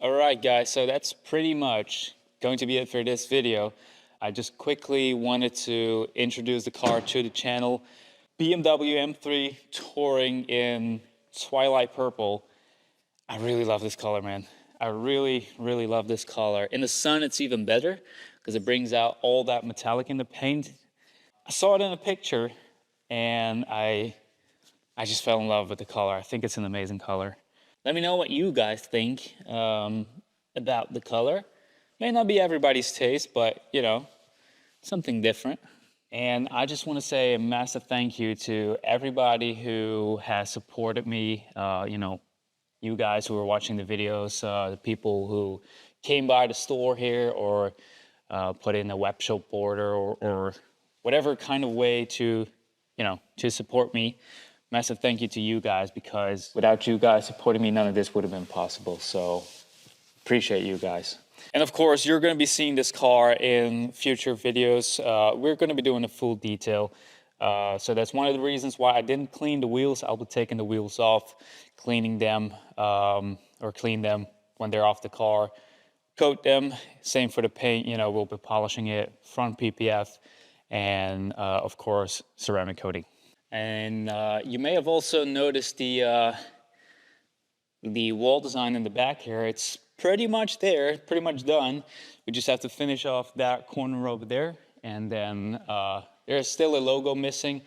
Alright guys, so that's pretty much going to be it for this video. I just quickly wanted to introduce the car to the channel. BMW M3 Touring in Twilight Purple. I really love this color, man. I really love this color. In the sun, it's even better because it brings out all that metallic in the paint. I saw it in a picture and I just fell in love with the color. I think it's an amazing color. Let me know what you guys think about the color. May not be everybody's taste, but you know, something different. And I just want to say a massive thank you to everybody who has supported me. You guys who are watching the videos, the people who came by the store here or put in a web shop order or whatever kind of way to, to support me. Massive thank you to you guys, because without you guys supporting me, none of this would have been possible. So appreciate you guys. And of course, you're going to be seeing this car in future videos. We're going to be doing a full detail. So that's one of the reasons why I didn't clean the wheels. I'll be taking the wheels off, cleaning them, or clean them when they're off the car. Coat them, same for the paint, we'll be polishing it, front PPF, and of course, ceramic coating. And you may have also noticed the wall design in the back here. It's pretty much there, pretty much done. We just have to finish off that corner over there, and then there's still a logo missing.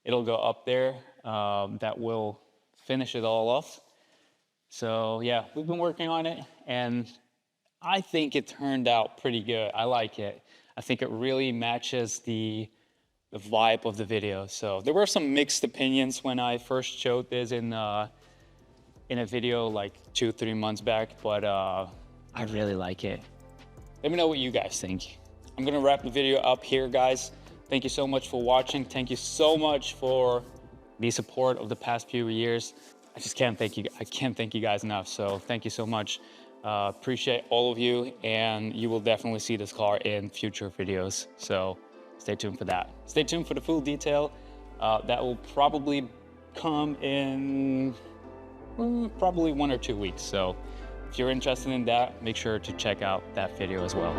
It'll go up there. That will finish it all off. So yeah, we've been working on it, and I think it turned out pretty good. I like it. I think it really matches the vibe of the video. So there were some mixed opinions when I first showed this in a video like 2-3 months back, but I really like it. Let me know what you guys think. I'm gonna wrap the video up here, guys. Thank you so much for watching. Thank you so much for the support of the past few years. I just can't thank you. I can't thank you guys enough. So thank you so much. Appreciate all of you, and you will definitely see this car in future videos. So stay tuned for that. Stay tuned for the full detail. That will probably come in probably 1 or 2 weeks. So if you're interested in that, make sure to check out that video as well.